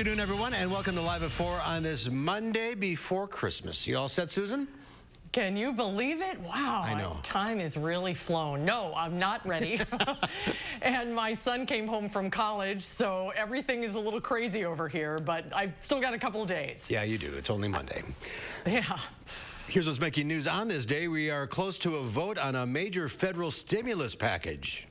afternoon, everyone, and welcome to Live at 4 on this Monday before Christmas. You all set, Susan? Can you believe it? Wow, I know. Time is really flown. No, I'm not ready. And my son came home from college, so everything is a little crazy over here, but I've still got a couple of days. Yeah, you do. It's only Monday. Yeah. Here's what's making news on this day. We are close to a vote on a major federal stimulus package.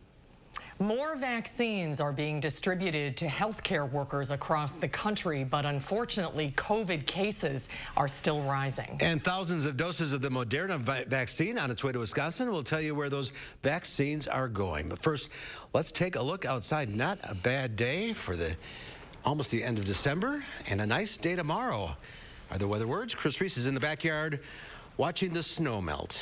More vaccines are being distributed to healthcare workers across the country, but unfortunately, COVID cases are still rising. And thousands of doses of the Moderna vaccine on its way to Wisconsin. We'll tell you where those vaccines are going. But first, let's take a look outside. Not a bad day for almost the end of December, and a nice day tomorrow. Are the weather words? Chris Reese is in the backyard watching the snow melt.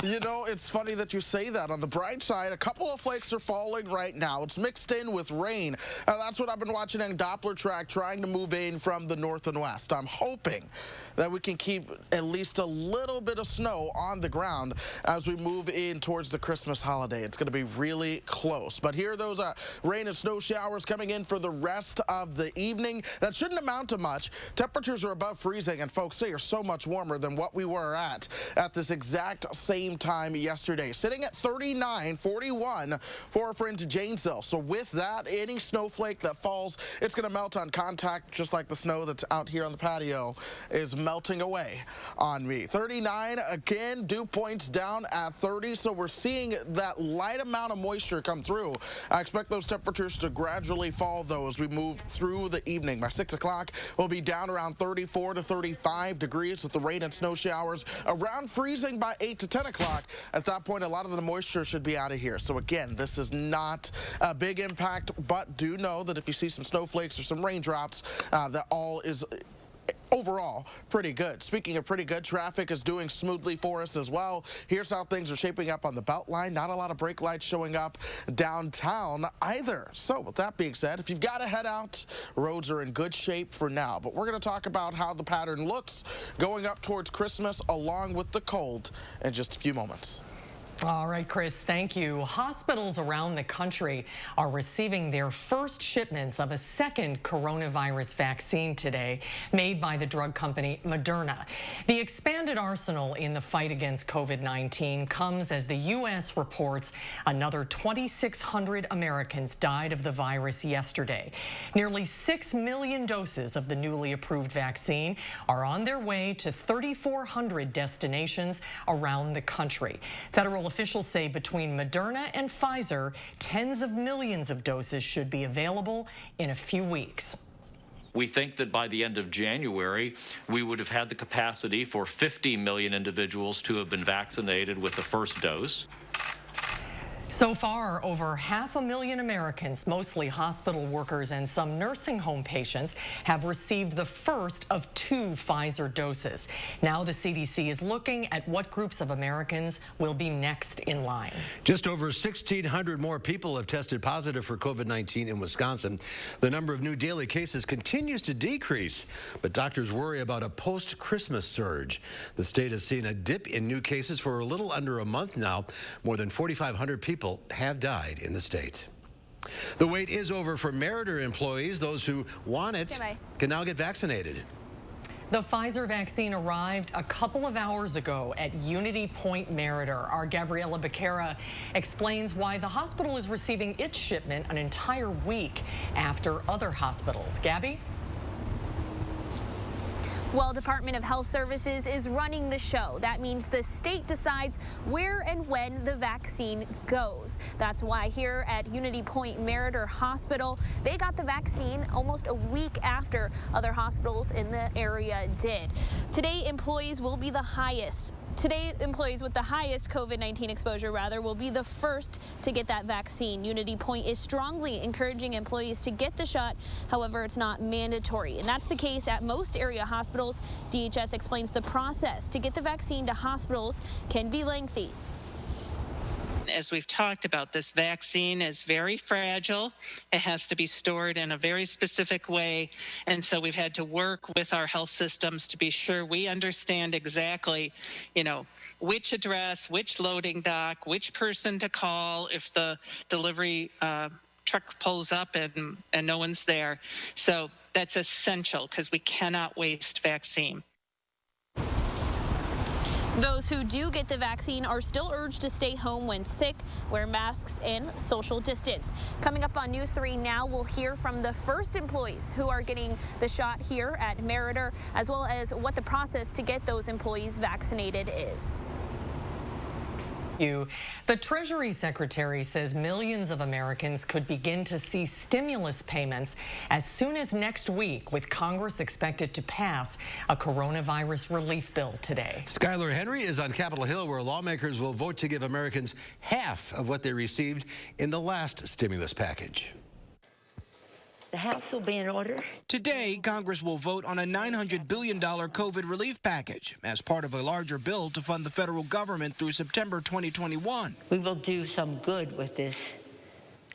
You know, it's funny that you say that. On the bright side, a couple of flakes are falling right now. It's mixed in with rain. That's what I've been watching on Doppler track, trying to move in from the north and west. I'm hoping that we can keep at least a little bit of snow on the ground as we move in towards the Christmas holiday. It's going to be really close. But here are those rain and snow showers coming in for the rest of the evening. That shouldn't amount to much. Temperatures are above freezing, and folks, they are so much warmer than what we were at this exact same time yesterday. Sitting at 39, 41 for our friend Janesville. So with that, any snowflake that falls, it's going to melt on contact, just like the snow that's out here on the patio is melting away on me. 39 again, dew points down at 30, so we're seeing that light amount of moisture come through. I expect those temperatures to gradually fall, though, as we move through the evening. By 6 o'clock, we'll be down around 34 to 35 degrees with the rain and snow showers around freezing by 8 to 10 o'clock. At that point, a lot of the moisture should be out of here. So again, this is not a big impact, but do know that if you see some snowflakes or some raindrops, that all is overall pretty good. Speaking of pretty good, traffic is doing smoothly for us as well. Here's how things are shaping up on the Beltline. Not a lot of brake lights showing up downtown either. So with that being said, if you've got to head out, roads are in good shape for now. But we're going to talk about how the pattern looks going up towards Christmas along with the cold in just a few moments. All right, Chris, thank you. Hospitals around the country are receiving their first shipments of a second coronavirus vaccine today, made by the drug company Moderna. The expanded arsenal in the fight against COVID-19 comes as the U.S. reports another 2,600 Americans died of the virus yesterday. Nearly 6 million doses of the newly approved vaccine are on their way to 3,400 destinations around the country. Federal officials say between Moderna and Pfizer, tens of millions of doses should be available in a few weeks. We think that by the end of January, we would have had the capacity for 50 million individuals to have been vaccinated with the first dose. So far, over 500,000 Americans, mostly hospital workers and some nursing home patients, have received the first of 2 Pfizer doses. Now the CDC is looking at what groups of Americans will be next in line. Just over 1,600 more people have tested positive for COVID-19 in Wisconsin. The number of new daily cases continues to decrease, but doctors worry about a post-Christmas surge. The state has seen a dip in new cases for a little under a month now. More than 4,500 people have died in the state. The wait is over for Meritor employees. Those who want it can now get vaccinated. The Pfizer vaccine arrived a couple of hours ago at Unity Point Meritor. Our Gabriela Becerra explains why the hospital is receiving its shipment an entire week after other hospitals. Gabby? Well, Department of Health Services is running the show. That means the state decides where and when the vaccine goes. That's why here at Unity Point Meritor Hospital, they got the vaccine almost a week after other hospitals in the area did. Today, employees with the highest COVID-19 exposure, will be the first to get that vaccine. Unity Point is strongly encouraging employees to get the shot. However, it's not mandatory, and that's the case at most area hospitals. DHS explains the process to get the vaccine to hospitals can be lengthy. As we've talked about, this vaccine is very fragile. It has to be stored in a very specific way. And so we've had to work with our health systems to be sure we understand exactly, which address, which loading dock, which person to call if the delivery truck pulls up and no one's there. So that's essential because we cannot waste vaccine. Those who do get the vaccine are still urged to stay home when sick, wear masks, and social distance. Coming up on News 3 now, we'll hear from the first employees who are getting the shot here at Meritor, as well as what the process to get those employees vaccinated is. The Treasury Secretary says millions of Americans could begin to see stimulus payments as soon as next week, with Congress expected to pass a coronavirus relief bill today. Skylar Henry is on Capitol Hill, where lawmakers will vote to give Americans half of what they received in the last stimulus package. The House will be in order. Today, Congress will vote on a $900 billion COVID relief package as part of a larger bill to fund the federal government through September 2021. We will do some good with this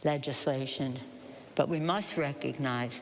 legislation, but we must recognize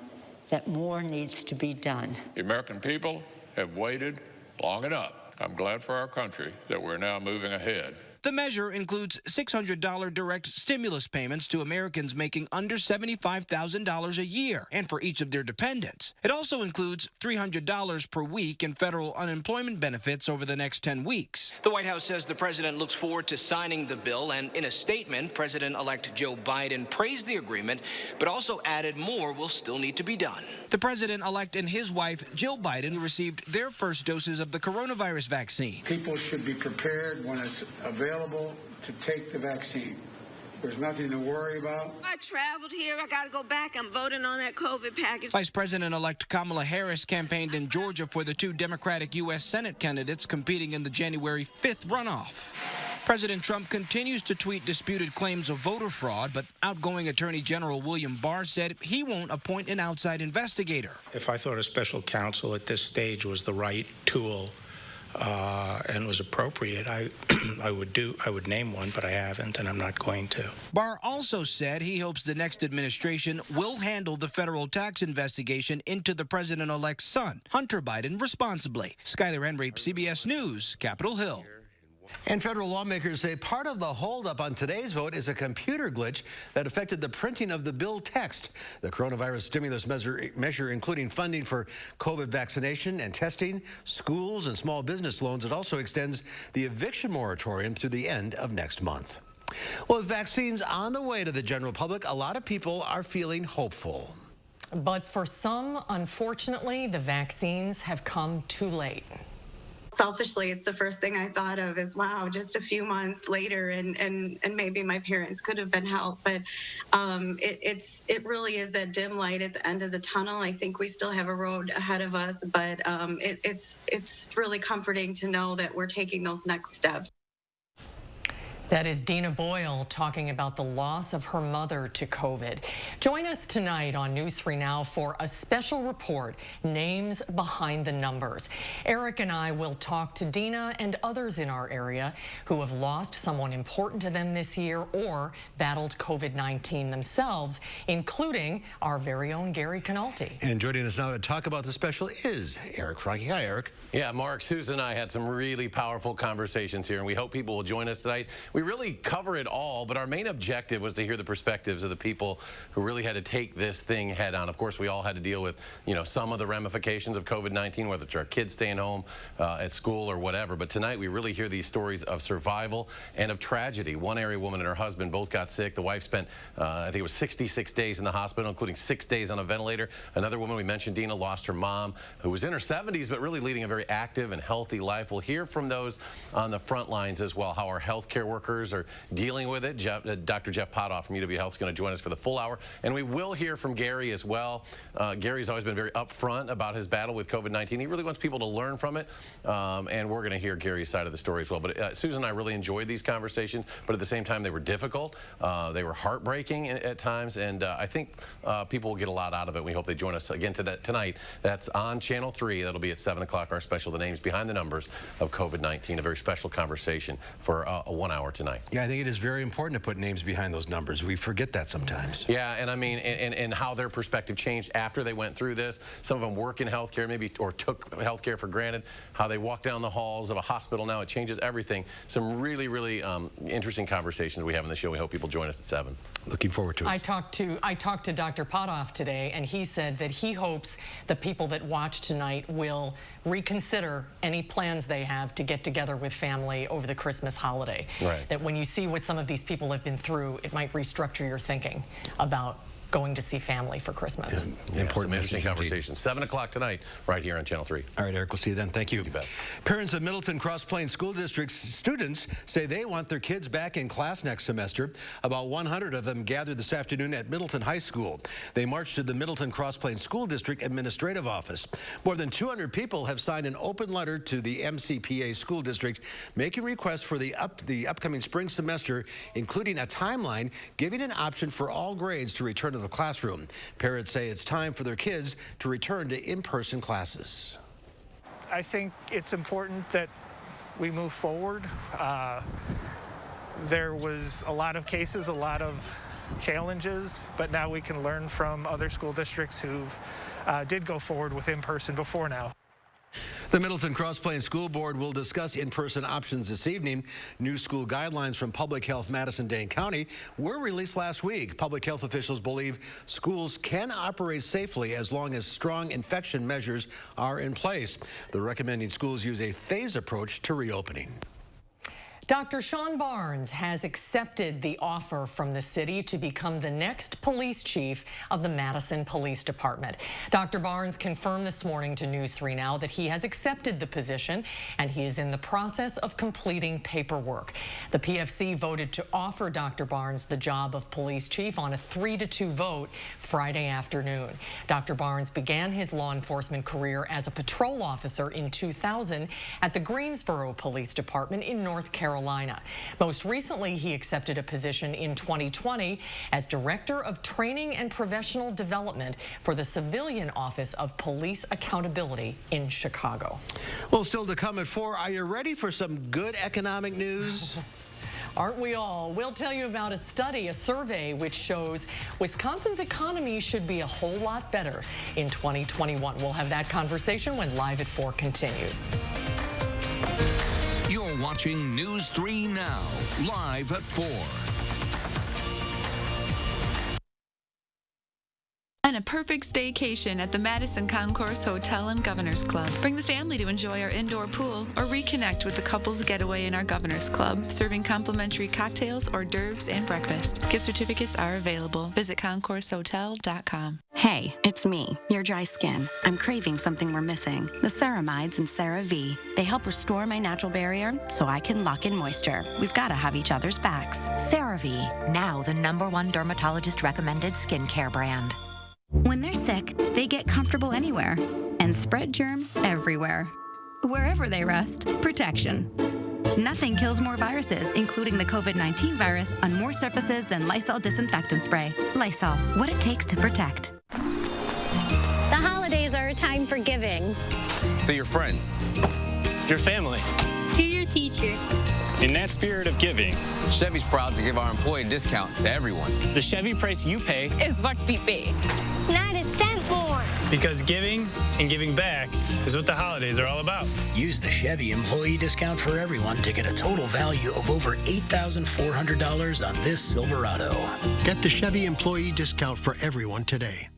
that more needs to be done. The American people have waited long enough. I'm glad for our country that we're now moving ahead. The measure includes $600 direct stimulus payments to Americans making under $75,000 a year and for each of their dependents. It also includes $300 per week in federal unemployment benefits over the next 10 weeks. The White House says the president looks forward to signing the bill, and in a statement, President-elect Joe Biden praised the agreement, but also added more will still need to be done. The president-elect and his wife, Jill Biden, received their first doses of the coronavirus vaccine. People should be prepared when it's available to take the vaccine. There's nothing to worry about. I traveled here. I got to go back. I'm voting on that COVID package. Vice President-elect Kamala Harris campaigned in Georgia for the two Democratic U.S. Senate candidates competing in the January 5th runoff. President Trump continues to tweet disputed claims of voter fraud, but outgoing Attorney General William Barr said he won't appoint an outside investigator. If I thought a special counsel at this stage was the right tool and was appropriate, I would name one, but I haven't, and I'm not going to. Barr also said he hopes the next administration will handle the federal tax investigation into the president-elect's son, Hunter Biden, responsibly. Skylar Henry, CBS News, Capitol Hill. And federal lawmakers say part of the holdup on today's vote is a computer glitch that affected the printing of the bill text. The coronavirus stimulus measure including funding for COVID vaccination and testing, schools and small business loans. It also extends the eviction moratorium through the end of next month. Well, with vaccines on the way to the general public, a lot of people are feeling hopeful. But for some, unfortunately, the vaccines have come too late. Selfishly, it's the first thing I thought of is, wow, just a few months later and maybe my parents could have been helped. But it really is that dim light at the end of the tunnel. I think we still have a road ahead of us, but it's really comforting to know that we're taking those next steps. That is Dina Boyle talking about the loss of her mother to COVID. Join us tonight on News 3 Now for a special report, Names Behind the Numbers. Eric and I will talk to Dina and others in our area who have lost someone important to them this year or battled COVID-19 themselves, including our very own Gary Canalti. And joining us now to talk about the special is Eric Franke. Hi, Eric. Yeah, Mark, Susan and I had some really powerful conversations here, and we hope people will join us tonight. We really cover it all, but our main objective was to hear the perspectives of the people who really had to take this thing head on. Of course, we all had to deal with, some of the ramifications of COVID-19, whether it's our kids staying home at school or whatever. But tonight, we really hear these stories of survival and of tragedy. One area woman and her husband both got sick. The wife spent, I think it was 66 days in the hospital, including 6 days on a ventilator. Another woman we mentioned, Dina, lost her mom, who was in her 70s, but really leading a very active and healthy life. We'll hear from those on the front lines as well, how our healthcare workers are dealing with it. Dr. Jeff Potoff from UW Health is going to join us for the full hour. And we will hear from Gary as well. Gary's always been very upfront about his battle with COVID-19. He really wants people to learn from it. And we're going to hear Gary's side of the story as well. But Susan and I really enjoyed these conversations, but at the same time, they were difficult. They were heartbreaking at times. And I think people will get a lot out of it. We hope they join us again tonight. That's on Channel 3. That'll be at 7 o'clock, our special, The Names Behind the Numbers of COVID-19. A very special conversation for a 1 hour tonight. Yeah, I think it is very important to put names behind those numbers. We forget that sometimes. Yeah, and I mean, and how their perspective changed after they went through this. Some of them work in healthcare, maybe, or took healthcare for granted. How they walk down the halls of a hospital now, it changes everything. Some really, really interesting conversations we have on the show. We hope people join us at 7. Looking forward to it. I talked to Dr. Potoff today, and he said that he hopes the people that watch tonight will reconsider any plans they have to get together with family over the Christmas holiday. Right. That when you see what some of these people have been through, it might restructure your thinking about going to see family for Christmas. Important, interesting conversation. 7 o'clock tonight, right here on Channel 3. All right, Eric, we'll see you then. Thank you. You bet. Parents of Middleton Cross Plains School District's students say they want their kids back in class next semester. About 100 of them gathered this afternoon at Middleton High School. They marched to the Middleton Cross Plains School District Administrative Office. More than 200 people have signed an open letter to the MCPA School District making requests for the upcoming spring semester, including a timeline giving an option for all grades to return to the classroom. Parents say it's time for their kids to return to in-person classes. I think it's important that we move forward. There was a lot of cases, a lot of challenges, but now we can learn from other school districts who did go forward with in-person before now. The Middleton Cross Plains School Board will discuss in-person options this evening. New school guidelines from Public Health Madison-Dane County were released last week. Public health officials believe schools can operate safely as long as strong infection measures are in place. They're recommending schools use a phased approach to reopening. Dr. Sean Barnes has accepted the offer from the city to become the next police chief of the Madison Police Department. Dr. Barnes confirmed this morning to News 3 Now that he has accepted the position and he is in the process of completing paperwork. The PFC voted to offer Dr. Barnes the job of police chief on a 3-2 vote Friday afternoon. Dr. Barnes began his law enforcement career as a patrol officer in 2000 at the Greensboro Police Department in North Carolina. Most recently, he accepted a position in 2020 as Director of Training and Professional Development for the Civilian Office of Police Accountability in Chicago. Well, still to come at 4, are you ready for some good economic news? Aren't we all? We'll tell you about a study, a survey, which shows Wisconsin's economy should be a whole lot better in 2021. We'll have that conversation when Live at 4 continues. You're watching News 3 Now, live at 4. And a perfect staycation at the Madison Concourse Hotel and Governors Club. Bring the family to enjoy our indoor pool or reconnect with the couples getaway in our Governors Club, serving complimentary cocktails, hors d'oeuvres, and breakfast. Gift certificates are available. Visit concoursehotel.com. Hey, it's me, your dry skin. I'm craving something we're missing. The ceramides in CeraVe. They help restore my natural barrier so I can lock in moisture. We've got to have each other's backs. CeraVe, now the #1 dermatologist recommended skincare brand. When they're sick, they get comfortable anywhere and spread germs everywhere. Wherever they rest, protection. Nothing kills more viruses, including the COVID-19 virus, on more surfaces than Lysol disinfectant spray. Lysol, what it takes to protect. The holidays are a time for giving. To your friends, your family, to your teachers. In that spirit of giving, Chevy's proud to give our employee discount to everyone. The Chevy price you pay is what we pay. Not a cent more. Because giving and giving back is what the holidays are all about. Use the Chevy employee discount for everyone to get a total value of over $8,400 on this Silverado. Get the Chevy employee discount for everyone today.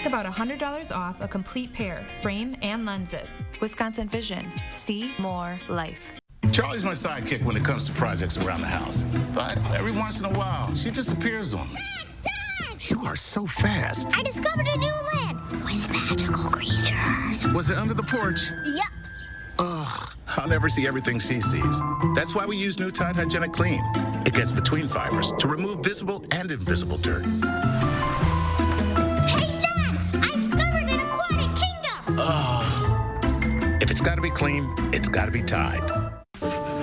About $100 off a complete pair, frame and lenses. Wisconsin Vision. See more life. Charlie's my sidekick when it comes to projects around the house. But every once in a while, she disappears on me. Dad! You are so fast. I discovered a new land with magical creatures. Was it under the porch? Yep. Ugh, I'll never see everything she sees. That's why we use new Tide Hygienic Clean. It gets between fibers to remove visible and invisible dirt. Hey, Dad! I discovered got to be clean. It's got to be Tide.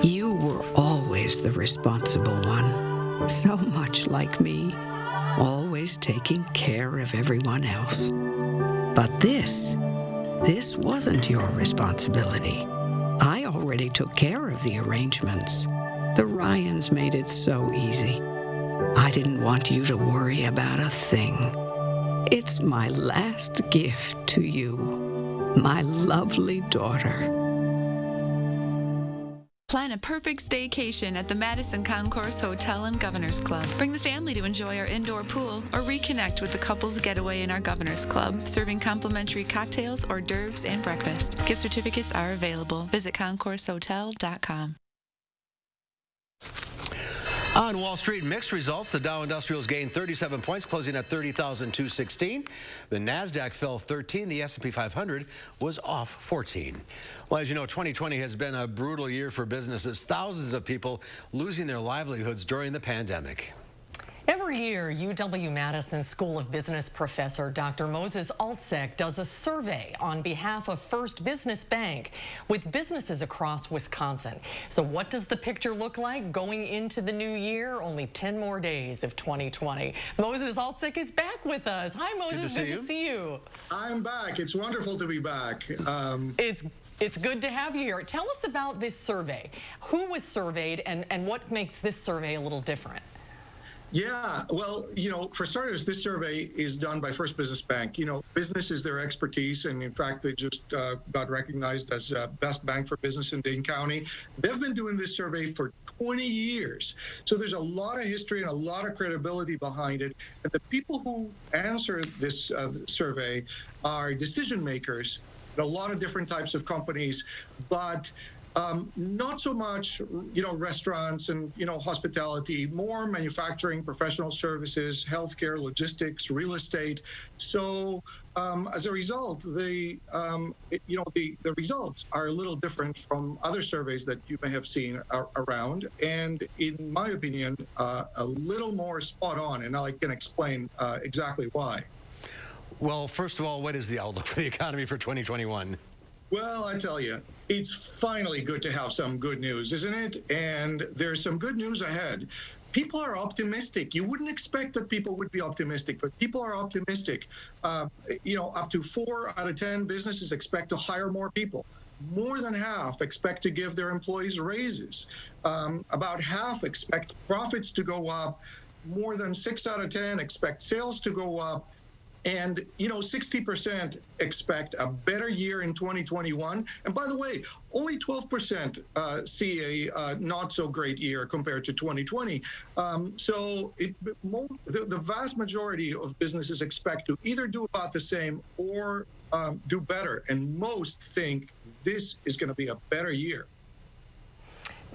You were always the responsible one. So much like me. Always taking care of everyone else. But this wasn't your responsibility. I already took care of the arrangements. The Ryans made it so easy. I didn't want you to worry about a thing. It's my last gift to you, my lovely daughter. Plan a perfect staycation at the Madison Concourse Hotel and Governors Club. Bring the family to enjoy our indoor pool or reconnect with the couples getaway in our Governors Club, serving complimentary cocktails, hors d'oeuvres, and breakfast. Gift certificates are available. Visit concoursehotel.com. On Wall Street, mixed results. The Dow Industrials gained 37 points, closing at 30,216. The Nasdaq fell 13. The S&P 500 was off 14. Well, as you know, 2020 has been a brutal year for businesses. Thousands of people losing their livelihoods during the pandemic. Every year, UW-Madison School of Business professor Dr. Moses Altsek does a survey on behalf of First Business Bank with businesses across Wisconsin. So what does the picture look like going into the new year? Only 10 more days of 2020. Moses Altsek is back with us. Hi, Moses. Good to see you. I'm back. It's wonderful to be back. It's good to have you here. Tell us about this survey. Who was surveyed and what makes this survey a little different? Yeah, well, for starters, this survey is done by First Business Bank. Business is their expertise, and in fact, they just got recognized as best bank for business in Dane County. They've been doing this survey for 20 years. So there's a lot of history and a lot of credibility behind it. And the people who answer this survey are decision makers in a lot of different types of companies, but not so much, restaurants and, hospitality, more manufacturing, professional services, healthcare, logistics, real estate. So as a result, the results are a little different from other surveys that you may have seen around. And in my opinion, a little more spot on. And I can explain exactly why. Well, first of all, what is the outlook for the economy for 2021? Well, I tell you, it's finally good to have some good news, isn't it? And there's some good news ahead. People are optimistic. You wouldn't expect that people would be optimistic, but people are optimistic. Up to 4 out of 10 businesses expect to hire more people. More than half expect to give their employees raises. About half expect profits to go up. More than 6 out of 10 expect sales to go up. And, 60% expect a better year in 2021. And by the way, only 12% see a not so great year compared to 2020. So the vast majority of businesses expect to either do about the same or do better. And most think this is going to be a better year.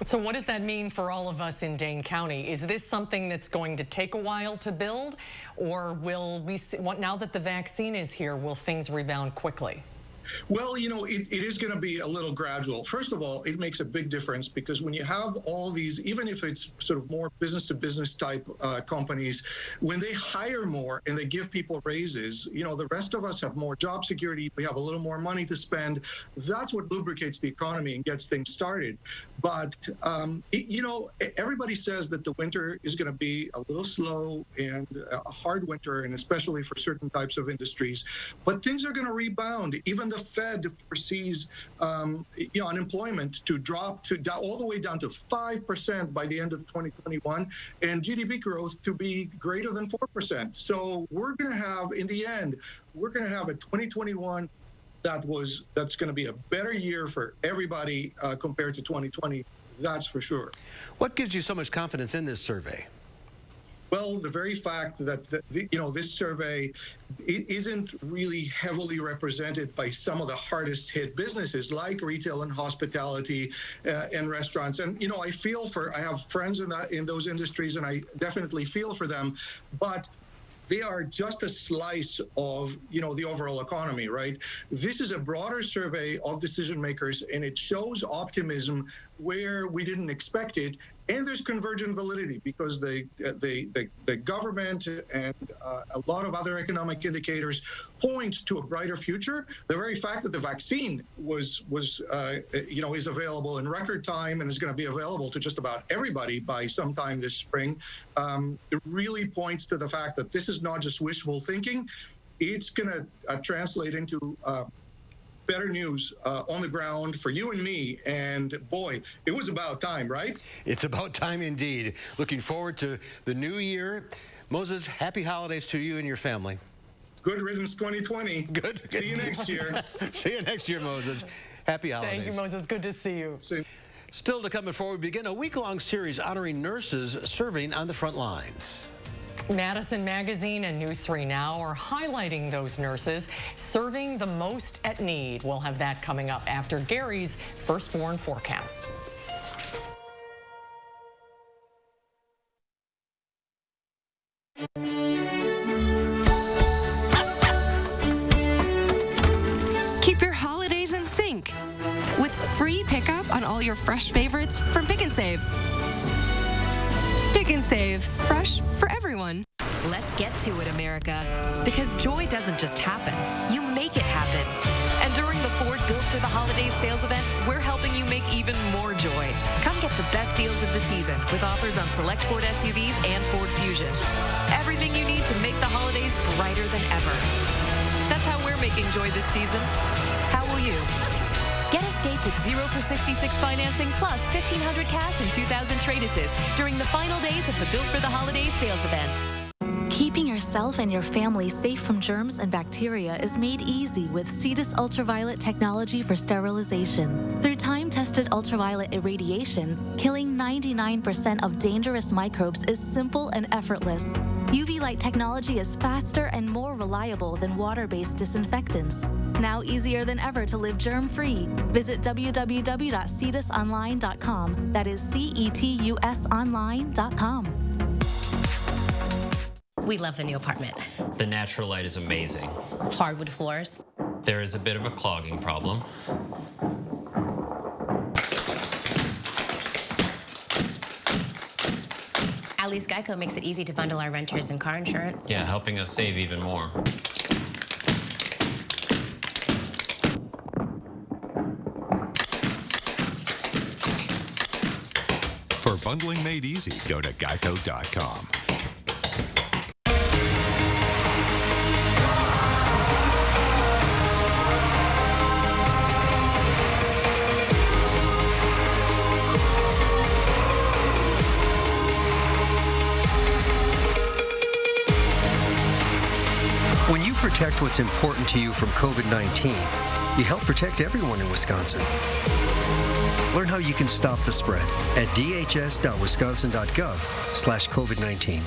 So what does that mean for all of us in Dane County? Is this something that's going to take a while to build, or will we see, now that the vaccine is here, will things rebound quickly? Well, it is going to be a little gradual. First of all, it makes a big difference because when you have all these, even if it's sort of more business-to-business type companies, when they hire more and they give people raises, the rest of us have more job security. We have a little more money to spend. That's what lubricates the economy and gets things started. But, everybody says that the winter is going to be a little slow and a hard winter, and especially for certain types of industries. But things are going to rebound. Even the Fed foresees unemployment to drop all the way down to 5% by the end of 2021, and GDP growth to be greater than 4%. So we're going to have, in the end, we're going to have a 2021 that's going to be a better year for everybody compared to 2020. That's for sure. What gives you so much confidence in this survey? Well, the very fact that this survey isn't really heavily represented by some of the hardest hit businesses like retail and hospitality and restaurants. And I have friends in those industries, and I definitely feel for them, but they are just a slice of, the overall economy, right? This is a broader survey of decision makers, and it shows optimism where we didn't expect it. And there's convergent validity because the government and a lot of other economic indicators point to a brighter future. The very fact that the vaccine is available in record time and is going to be available to just about everybody by sometime this spring, it really points to the fact that this is not just wishful thinking. It's going to translate into better news on the ground for you and me. And boy, it was about time, right? It's about time indeed. Looking forward to the new year. Moses, happy holidays to you and your family. Good riddance 2020. Good. See you next year. See you next year, Moses. Happy holidays. Thank you, Moses. Good to see you. Still to come before we begin, a week-long series honoring nurses serving on the front lines. Madison Magazine and News 3 Now are highlighting those nurses serving the most at need. We'll have that coming up after Gary's firstborn forecast. Keep your holidays in sync with free pickup on all your fresh favorites from Pick and Save. Pick and Save, fresh for everyone. Let's get to it, America. Because joy doesn't just happen. You make it happen. And during the Ford Built for the Holidays sales event, we're helping you make even more joy. Come get the best deals of the season with offers on select Ford SUVs and Ford Fusion. Everything you need to make the holidays brighter than ever. That's how we're making joy this season. How will you? Get Escape with 0 for 66 financing plus $1,500 cash and $2,000 trade assist during the final days of the Built for the Holidays sales event. Keeping yourself and your family safe from germs and bacteria is made easy with Cetus ultraviolet technology for sterilization. Through time-tested ultraviolet irradiation, killing 99% of dangerous microbes is simple and effortless. UV light technology is faster and more reliable than water-based disinfectants. Now easier than ever to live germ-free. Visit www.cetusonline.com. That is CETUSonline.com. We love the new apartment. The natural light is amazing. Hardwood floors. There is a bit of a clogging problem. At least Geico makes it easy to bundle our renters and car insurance. Yeah, helping us save even more. For bundling made easy, go to geico.com. When you protect what's important to you from COVID-19, you help protect everyone in Wisconsin. Learn how you can stop the spread at dhs.wisconsin.gov/COVID-19.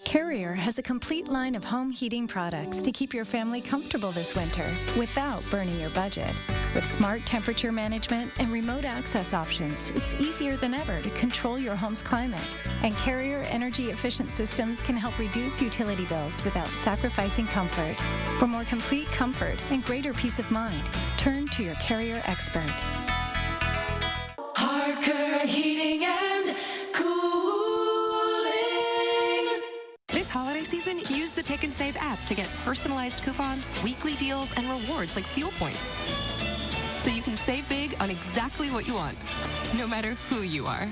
Carrier has a complete line of home heating products to keep your family comfortable this winter without burning your budget. With smart temperature management and remote access options, it's easier than ever to control your home's climate. And Carrier energy-efficient systems can help reduce utility bills without sacrificing comfort. For more complete comfort and greater peace of mind, turn to your Carrier expert. HARKER Heating and Cooling. This holiday season, use the Pick and Save app to get personalized coupons, weekly deals, and rewards like fuel points. So you can save big on exactly what you want, no matter who you are.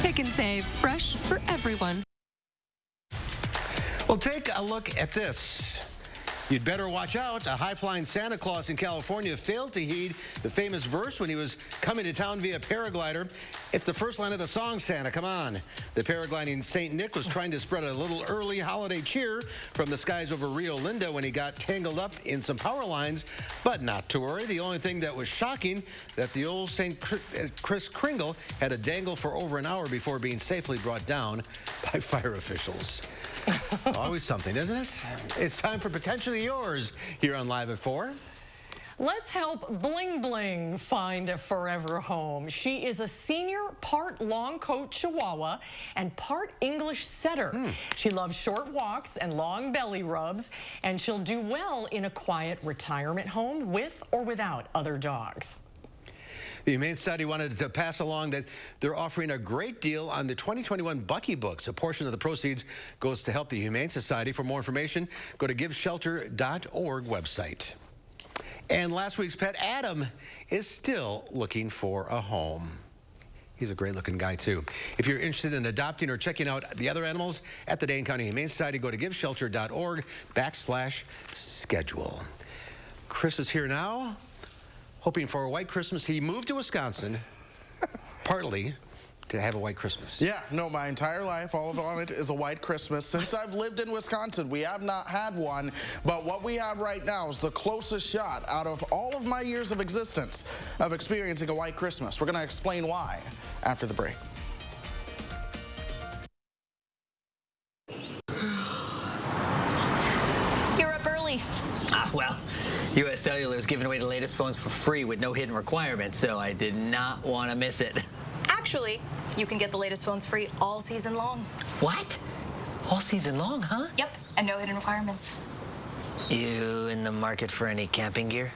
Pick and Save, fresh for everyone. Well, take a look at this. You'd better watch out. A high-flying Santa Claus in California failed to heed the famous verse when he was coming to town via paraglider. It's the first line of the song, Santa, come on. The paragliding St. Nick was trying to spread a little early holiday cheer from the skies over Rio Linda when he got tangled up in some power lines. But not to worry. The only thing that was shocking, that the old St. Chris Kringle had a dangle for over an hour before being safely brought down by fire officials. It's always something, isn't it? It's time for Potentially Yours here on Live at 4. Let's help Bling Bling find a forever home. She is a senior part long coat Chihuahua and part English setter. She loves short walks and long belly rubs, and she'll do well in a quiet retirement home with or without other dogs. The Humane Society wanted to pass along that they're offering a great deal on the 2021 Bucky books. A portion of the proceeds goes to help the Humane Society. For more information, go to giveshelter.org website. And last week's pet, Adam, is still looking for a home. He's a great-looking guy, too. If you're interested in adopting or checking out the other animals at the Dane County Humane Society, go to giveshelter.org/schedule. Chris is here now, hoping for a white Christmas. He moved to Wisconsin, partly to have a white Christmas. Yeah, no, my entire life, all of it is a white Christmas. Since I've lived in Wisconsin, we have not had one, but what we have right now is the closest shot out of all of my years of existence of experiencing a white Christmas. We're going to explain why after the break. You're up early. Well, U.S. Cellular is giving away the latest phones for free with no hidden requirements, so I did not want to miss it. Actually, you can get the latest phones free all season long. What? All season long, huh? Yep, and no hidden requirements. You in the market for any camping gear?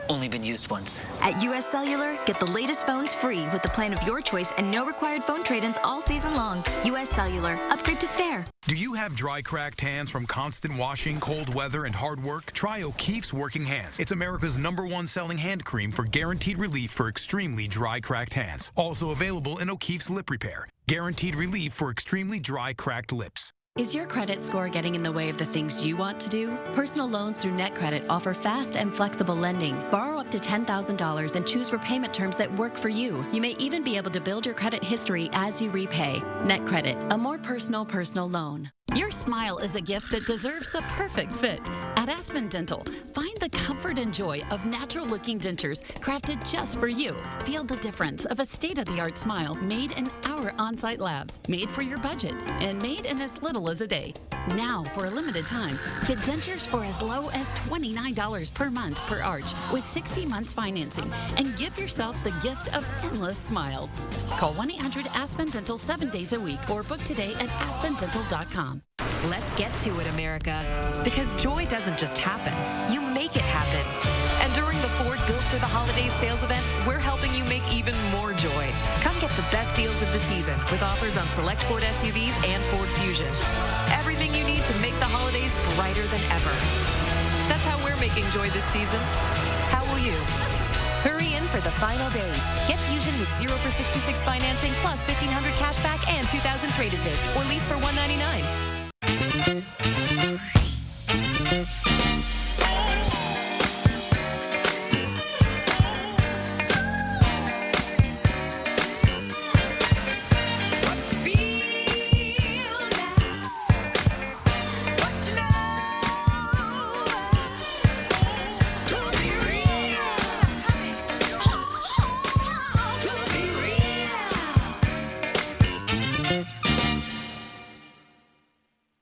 Only been used once. At U.S. Cellular, get the latest phones free with the plan of your choice and no required phone trade-ins all season long. U.S. Cellular. Upgrade to fair. Do you have dry, cracked hands from constant washing, cold weather, and hard work? Try O'Keefe's Working Hands. It's America's #1 selling hand cream for guaranteed relief for extremely dry, cracked hands. Also available in O'Keefe's Lip Repair. Guaranteed relief for extremely dry, cracked lips. Is your credit score getting in the way of the things you want to do? Personal loans through NetCredit offer fast and flexible lending. Borrow up to $10,000 and choose repayment terms that work for you. You may even be able to build your credit history as you repay. NetCredit, a more personal loan. Your smile is a gift that deserves the perfect fit. At Aspen Dental, find the comfort and joy of natural-looking dentures crafted just for you. Feel the difference of a state-of-the-art smile made in our on-site labs, made for your budget, and made in as little as a day. Now, for a limited time, get dentures for as low as $29 per month per arch with 60 months financing, and give yourself the gift of endless smiles. Call 1-800-ASPEN-DENTAL 7 days a week or book today at aspendental.com. Let's get to it, America. Because joy doesn't just happen. You make it happen. And during the Ford Built for the Holidays sales event, we're helping you make even more joy. Come get the best deals of the season with offers on select Ford SUVs and Ford Fusions. Everything you need to make the holidays brighter than ever. That's how we're making joy this season. How will you? Hurry in for the final days. Get Fusion with 0 for 66 financing plus $1,500 cash back and $2,000 trade assist or lease for $199.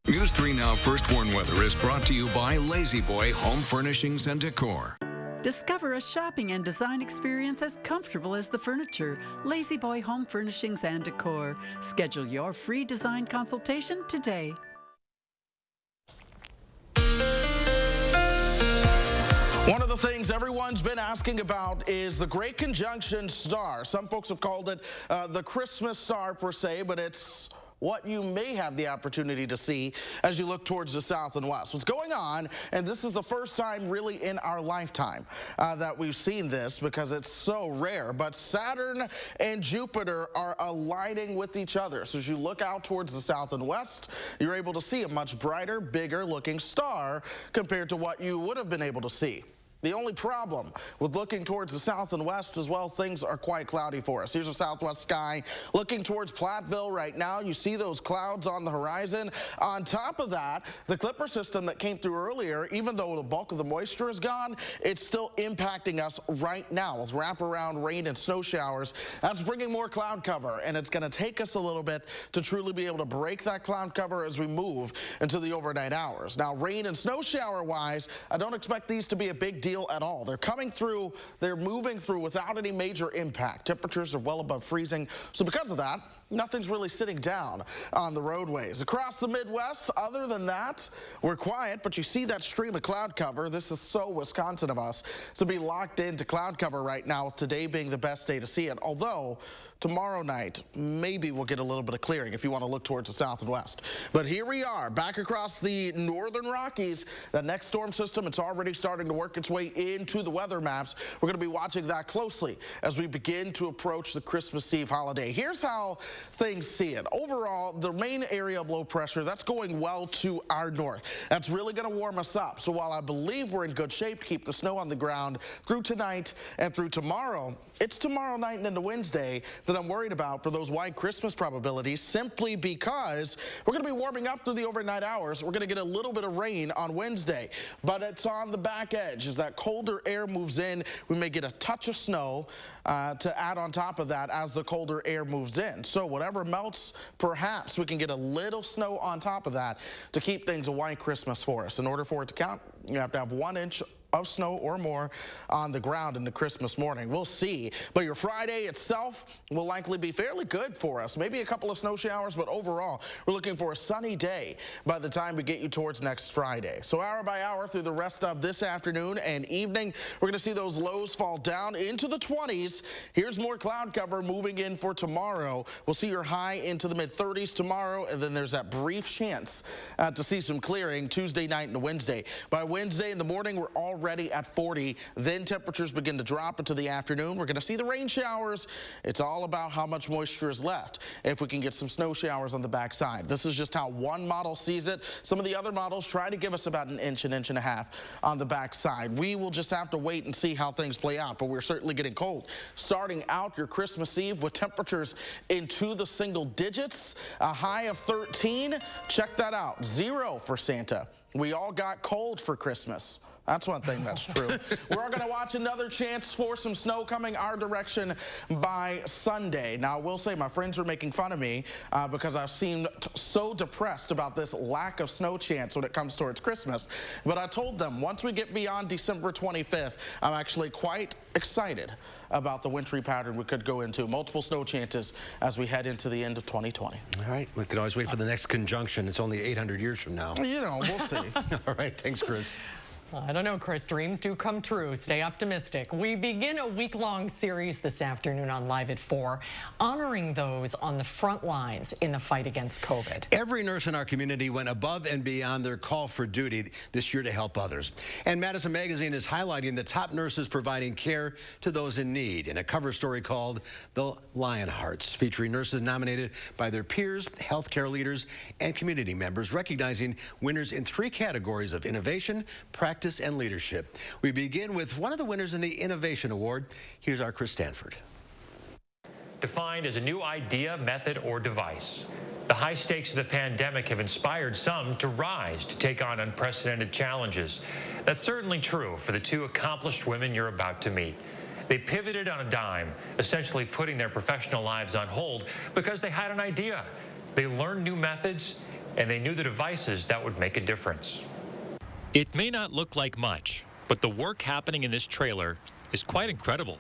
News 3 Now First Warn Weather is brought to you by Lazy Boy Home Furnishings and Decor. Discover a shopping and design experience as comfortable as the furniture. Lazy Boy Home Furnishings and Decor. Schedule your free design consultation today. One of the things everyone's been asking about is the Great Conjunction Star. Some folks have called it the Christmas star per se, but it's what you may have the opportunity to see as you look towards the south and west. What's going on, and this is the first time really in our lifetime that we've seen this because it's so rare, but Saturn and Jupiter are aligning with each other. So as you look out towards the south and west, you're able to see a much brighter, bigger looking star compared to what you would have been able to see. The only problem with looking towards the south and west as well, things are quite cloudy for us. Here's a southwest sky looking towards Platteville right now. You see those clouds on the horizon. On top of that, the Clipper system that came through earlier, even though the bulk of the moisture is gone, it's still impacting us right now with wraparound rain and snow showers. That's bringing more cloud cover, and it's going to take us a little bit to truly be able to break that cloud cover as we move into the overnight hours. Now, rain and snow shower wise, I don't expect these to be a big deal at all. They're coming through, they're moving through without any major impact. Temperatures are well above freezing, so because of that, nothing's really sitting down on the roadways. Across the Midwest, other than that, We're quiet, but you see that stream of cloud cover. This is so Wisconsin of us to be locked into cloud cover right now, with today being the best day to see it. Although tomorrow night, maybe we'll get a little bit of clearing if you want to look towards the south and west. But here we are, back across the northern Rockies. The next storm system, it's already starting to work its way into the weather maps. We're going to be watching that closely as we begin to approach the Christmas Eve holiday. Here's how things see it. Overall, the main area of low pressure, that's going well to our north. That's really going to warm us up. So while I believe we're in good shape to keep the snow on the ground through tonight and through tomorrow, it's tomorrow night and into Wednesday that I'm worried about for those wide Christmas probabilities, simply because we're going to be warming up through the overnight hours. We're going to get a little bit of rain on Wednesday, but it's on the back edge. As that colder air moves in, we may get a touch of snow to add on top of that as the colder air moves in. So whatever melts, perhaps we can get a little snow on top of that to keep things a white Christmas for us. In order for it to count, you have to have 1 inch of snow or more on the ground into Christmas morning. We'll see. But your Friday itself will likely be fairly good for us. Maybe a couple of snow showers, but overall, we're looking for a sunny day by the time we get you towards next Friday. So hour by hour through the rest of this afternoon and evening, we're going to see those lows fall down into the 20s. Here's more cloud cover moving in for tomorrow. We'll see your high into the mid-30s tomorrow, and then there's that brief chance to see some clearing Tuesday night and Wednesday. By Wednesday in the morning, we're already at 40. Then temperatures begin to drop into the afternoon. We're going to see the rain showers. It's all about how much moisture is left if we can get some snow showers on the backside. This is just how one model sees it. Some of the other models try to give us about an inch and a half on the backside. We will just have to wait and see how things play out, but we're certainly getting cold. Starting out your Christmas Eve with temperatures into the single digits, a high of 13. Check that out. 0 for Santa. We all got cold for Christmas. That's one thing that's true. We're going to watch another chance for some snow coming our direction by Sunday. Now, I will say my friends were making fun of me because I've seemed so depressed about this lack of snow chance when it comes towards Christmas. But I told them once we get beyond December 25th, I'm actually quite excited about the wintry pattern we could go into. Multiple snow chances as we head into the end of 2020. All right. We could always wait for the next conjunction. It's only 800 years from now. You know, we'll see. All right. Thanks, Chris. I don't know, Chris. Dreams do come true. Stay optimistic. We begin a week-long series this afternoon on Live at 4, honoring those on the front lines in the fight against COVID. Every nurse in our community went above and beyond their call for duty this year to help others. And Madison Magazine is highlighting the top nurses providing care to those in need in a cover story called The Lionhearts, featuring nurses nominated by their peers, healthcare leaders, and community members, recognizing winners in 3 categories of innovation, practice, and leadership. We begin with one of the winners in the Innovation Award. Here's our Chris Stanford. Defined as a new idea, method, or device. The high stakes of the pandemic have inspired some to rise to take on unprecedented challenges. That's certainly true for the 2 accomplished women you're about to meet. They pivoted on a dime, essentially putting their professional lives on hold because they had an idea. They learned new methods, and they knew the devices that would make a difference. It may not look like much, but the work happening in this trailer is quite incredible.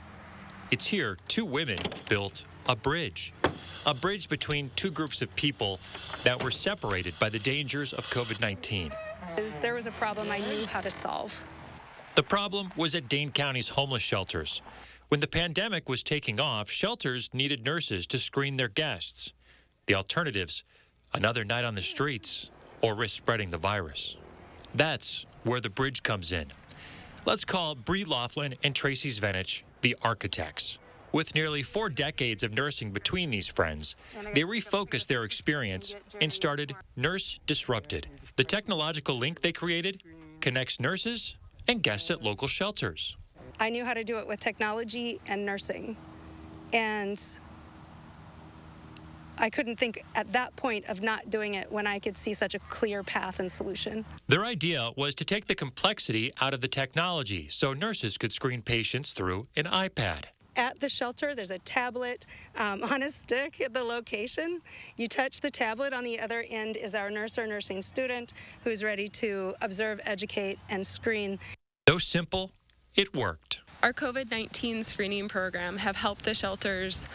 It's here 2 women built a bridge between 2 groups of people that were separated by the dangers of COVID-19. There was a problem I knew how to solve. The problem was at Dane County's homeless shelters. When the pandemic was taking off, shelters needed nurses to screen their guests. The alternatives, another night on the streets or risk spreading the virus. That's where the bridge comes in. Let's call Bree Laughlin and Tracy Zvenich the architects. With nearly 4 decades of nursing between these friends, they refocused their experience and started Nurse Disrupted. The technological link they created connects nurses and guests at local shelters. I knew how to do it with technology and nursing, and I couldn't think at that point of not doing it when I could see such a clear path and solution. Their idea was to take the complexity out of the technology so nurses could screen patients through an iPad. At the shelter, there's a tablet on a stick at the location. You touch the tablet. On the other end is our nurse or nursing student who's ready to observe, educate, and screen. Though simple, it worked. Our COVID-19 screening program have helped the shelters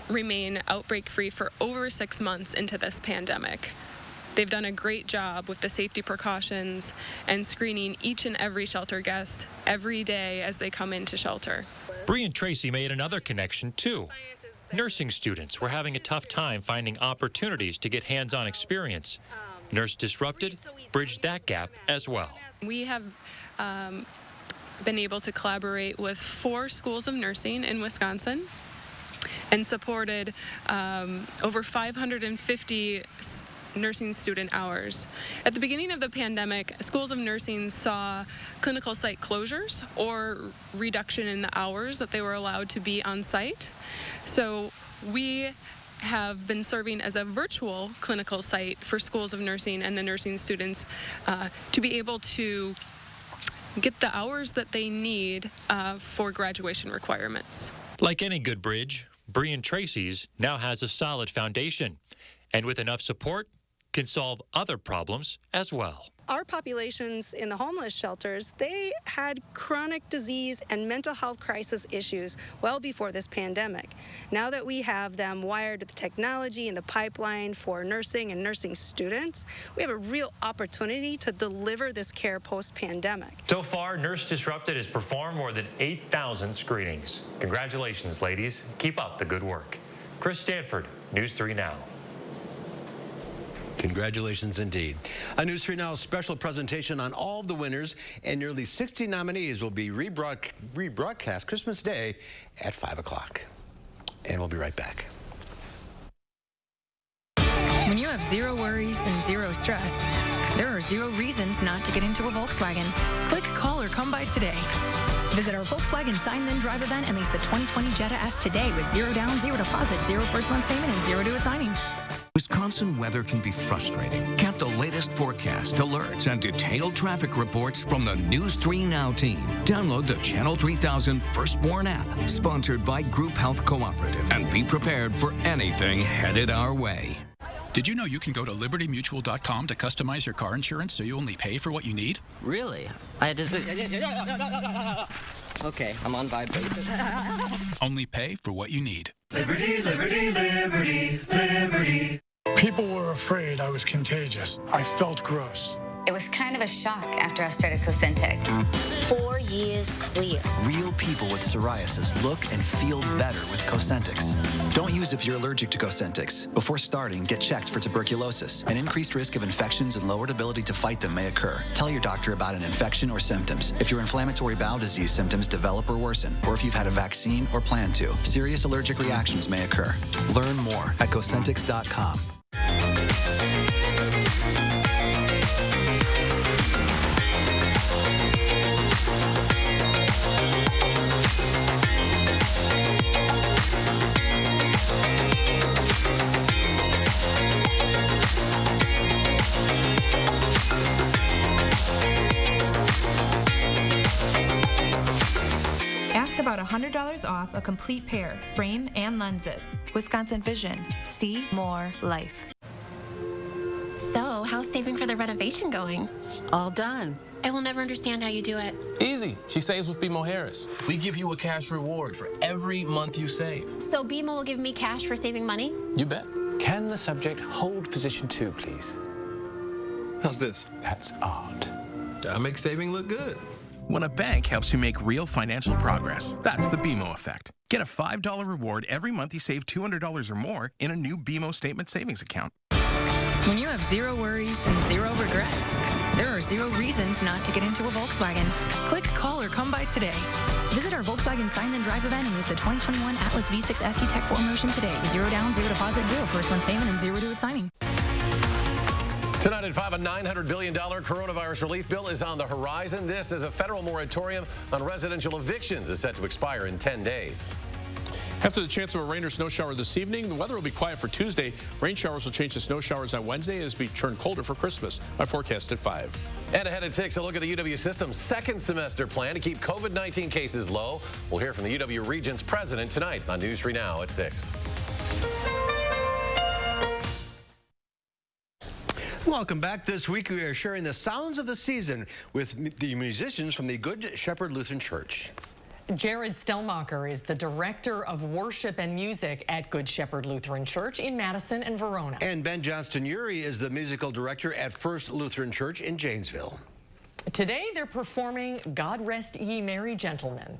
remain outbreak-free for over 6 months into this pandemic. They've done a great job with the safety precautions and screening each and every shelter guest every day as they come into shelter. Bree and Tracy made another connection, too. Nursing students were having a tough time finding opportunities to get hands-on experience. Nurse Disrupted bridged that gap as well. We have been able to collaborate with 4 schools of nursing in Wisconsin and supported over 550 nursing student hours. At the beginning of the pandemic, schools of nursing saw clinical site closures or reduction in the hours that they were allowed to be on site. So we have been serving as a virtual clinical site for schools of nursing and the nursing students to be able to get the hours that they need for graduation requirements. Like any good bridge, Bree and Tracy's now has a solid foundation, and with enough support, can solve other problems as well. Our populations in the homeless shelters, they had chronic disease and mental health crisis issues well before this pandemic. Now that we have them wired with the technology and the pipeline for nursing and nursing students, we have a real opportunity to deliver this care post-pandemic. So far, Nurse Disrupted has performed more than 8,000 screenings. Congratulations, ladies. Keep up the good work. Chris Stanford, News 3 Now. Congratulations indeed. A News 3 Now special presentation on all of the winners and nearly 60 nominees will be rebroadcast Christmas Day at 5 o'clock. And we'll be right back. When you have zero worries and zero stress, there are zero reasons not to get into a Volkswagen. Click, call, or come by today. Visit our Volkswagen Sign Then Drive event and lease the 2020 Jetta S today with zero down, zero deposit, zero first month's payment, and zero due at signing. Wisconsin weather can be frustrating. Get the latest forecast, alerts, and detailed traffic reports from the News 3 Now team. Download the Channel 3000 Firstborn app, sponsored by Group Health Cooperative, and be prepared for anything headed our way. Did you know you can go to libertymutual.com to customize your car insurance so you only pay for what you need? Really? I had to... Okay, I'm on vibrate. Only pay for what you need. Liberty, liberty, liberty, liberty. People were afraid I was contagious. I felt gross. It was kind of a shock after I started Cosentyx. 4 years clear. Real people with psoriasis look and feel better with Cosentyx. Don't use if you're allergic to Cosentyx. Before starting, get checked for tuberculosis. An increased risk of infections and lowered ability to fight them may occur. Tell your doctor about an infection or symptoms. If your inflammatory bowel disease symptoms develop or worsen, or if you've had a vaccine or plan to, serious allergic reactions may occur. Learn more at Cosentyx.com. About $100 off a complete pair, frame and lenses. Wisconsin Vision. See more life. So, how's saving for the renovation going? All done. I will never understand how you do it. Easy. She saves with BMO Harris. We give you a cash reward for every month you save. So BMO will give me cash for saving money? You bet. Can the subject hold position 2, please? How's this? That's art. I make saving look good. When a bank helps you make real financial progress, that's the BMO effect. Get a $5 reward every month you save $200 or more in a new BMO Statement Savings account. When you have zero worries and zero regrets, there are zero reasons not to get into a Volkswagen. Click, call, or come by today. Visit our Volkswagen Sign Then Drive event and use the 2021 Atlas V6 SE Tech 4Motion today with zero down, zero deposit, zero first month payment, and zero due at signing. Tonight at 5, a $900 billion coronavirus relief bill is on the horizon. This is a federal moratorium on residential evictions is set to expire in 10 days. After the chance of a rain or snow shower this evening, the weather will be quiet for Tuesday. Rain showers will change to snow showers on Wednesday as we turn colder for Christmas. My forecast at 5. And ahead at 6, a look at the UW system's second semester plan to keep COVID-19 cases low. We'll hear from the UW Regent's president tonight on News 3 Now at 6. Welcome back. This week we are sharing the sounds of the season with the musicians from the Good Shepherd Lutheran Church. Jared Stelmacher is the Director of Worship and Music at Good Shepherd Lutheran Church in Madison and Verona. And Ben Johnston-Uri is the Musical Director at First Lutheran Church in Janesville. Today they're performing God Rest Ye Merry Gentlemen.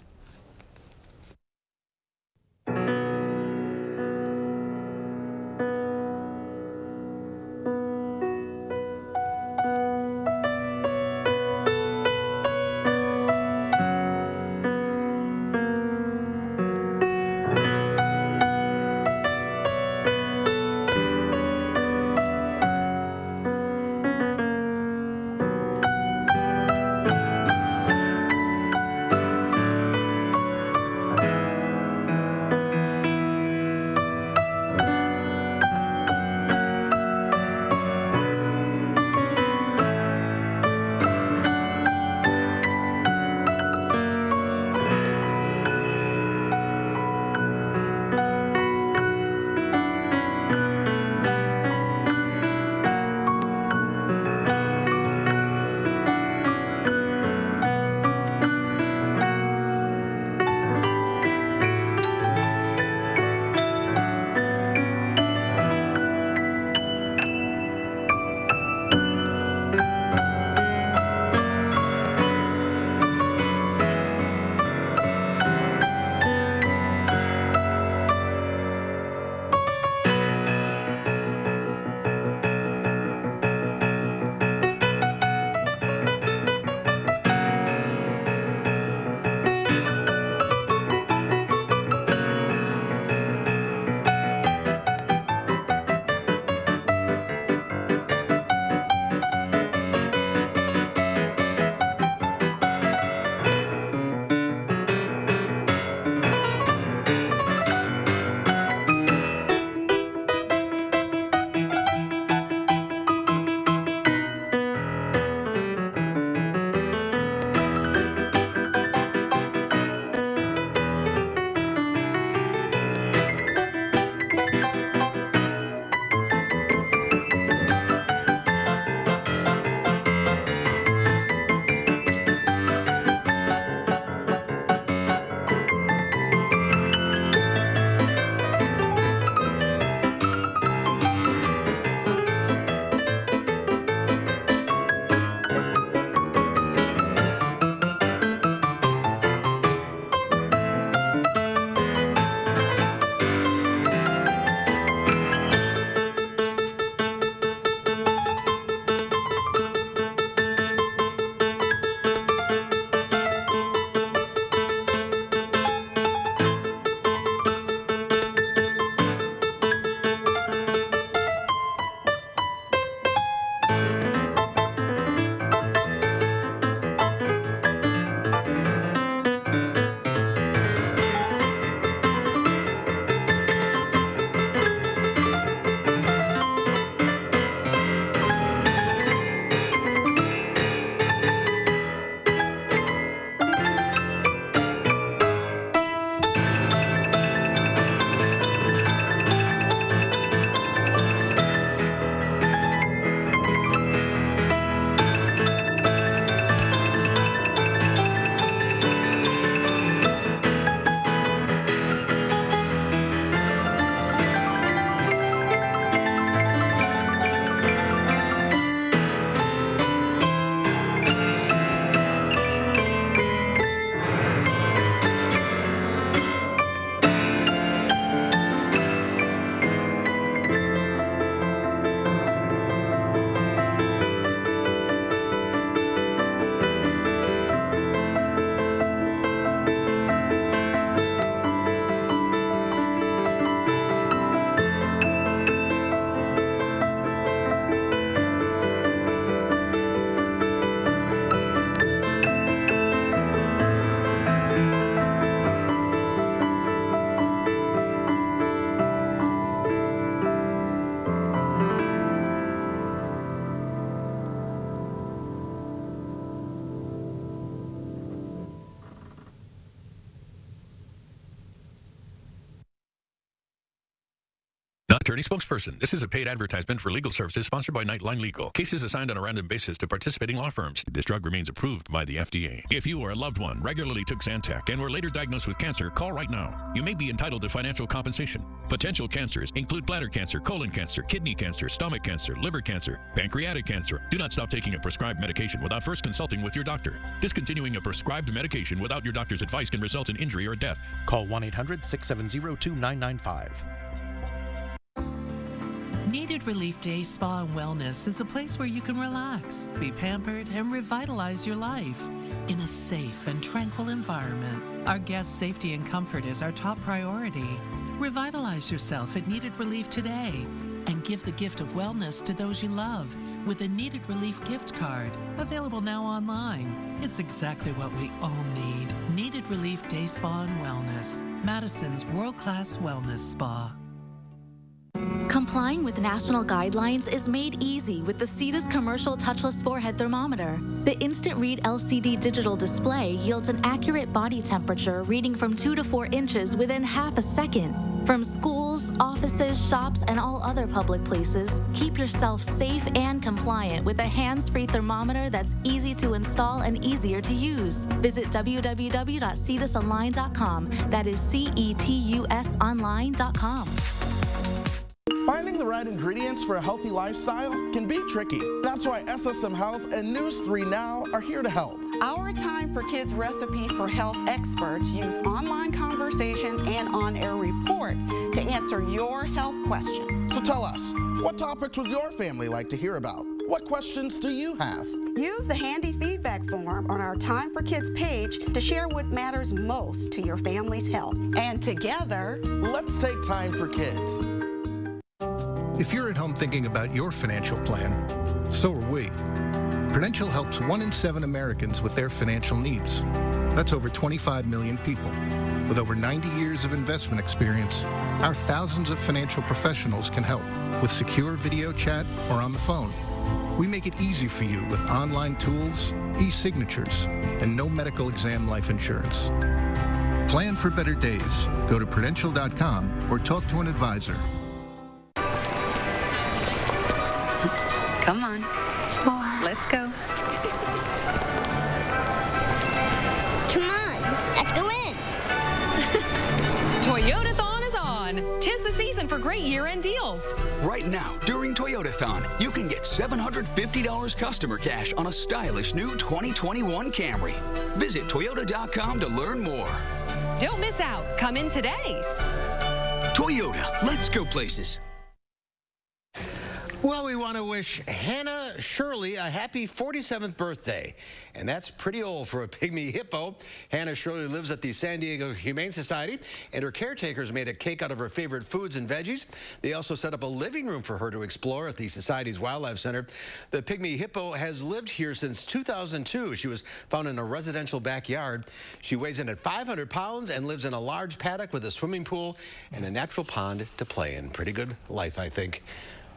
Attorney spokesperson. This is a paid advertisement for legal services sponsored by Nightline Legal. Cases assigned on a random basis to participating law firms. This drug remains approved by the FDA. If you or a loved one regularly took Zantac and were later diagnosed with cancer, call right now. You may be entitled to financial compensation. Potential cancers include bladder cancer, colon cancer, kidney cancer, stomach cancer, liver cancer, pancreatic cancer. Do not stop taking a prescribed medication without first consulting with your doctor. Discontinuing a prescribed medication without your doctor's advice can result in injury or death. Call 1-800-670-2995. Needed Relief Day Spa and Wellness is a place where you can relax, be pampered, and revitalize your life in a safe and tranquil environment. Our guests' safety and comfort is our top priority. Revitalize yourself at Needed Relief today and give the gift of wellness to those you love with a Needed Relief gift card, available now online. It's exactly what we all need. Needed Relief Day Spa and Wellness, Madison's world-class wellness spa. Complying with national guidelines is made easy with the CEDA's commercial touchless forehead thermometer. The Instant Read LCD digital display yields an accurate body temperature reading from 2 to 4 inches within half a second. From schools, offices, shops, and all other public places, keep yourself safe and compliant with a hands-free thermometer that's easy to install and easier to use. Visit www.cedusonline.com. That is CETUSonline.com. Finding the right ingredients for a healthy lifestyle can be tricky. That's why SSM Health and News 3 Now are here to help. Our Time for Kids recipe for health experts use online conversations and on-air reports to answer your health questions. So tell us, what topics would your family like to hear about? What questions do you have? Use the handy feedback form on our Time for Kids page to share what matters most to your family's health. And together, let's take time for kids. If you're at home thinking about your financial plan, so are we. Prudential helps 1 in 7 Americans with their financial needs. That's over 25 million people. With over 90 years of investment experience, our thousands of financial professionals can help with secure video chat or on the phone. We make it easy for you with online tools, e-signatures, and no medical exam life insurance. Plan for better days. Go to Prudential.com or talk to an advisor. Come on. Let's go. Come on. Let's go in. Toyotathon is on. 'Tis the season for great year-end deals. Right now, during Toyotathon, you can get $750 customer cash on a stylish new 2021 Camry. Visit Toyota.com to learn more. Don't miss out. Come in today. Toyota, let's go places. Well, we want to wish Hannah Shirley a happy 47th birthday. And that's pretty old for a pygmy hippo. Hannah Shirley lives at the San Diego Humane Society, and her caretakers made a cake out of her favorite foods and veggies. They also set up a living room for her to explore at the Society's Wildlife Center. The pygmy hippo has lived here since 2002. She was found in a residential backyard. She weighs in at 500 pounds and lives in a large paddock with a swimming pool and a natural pond to play in. Pretty good life, I think,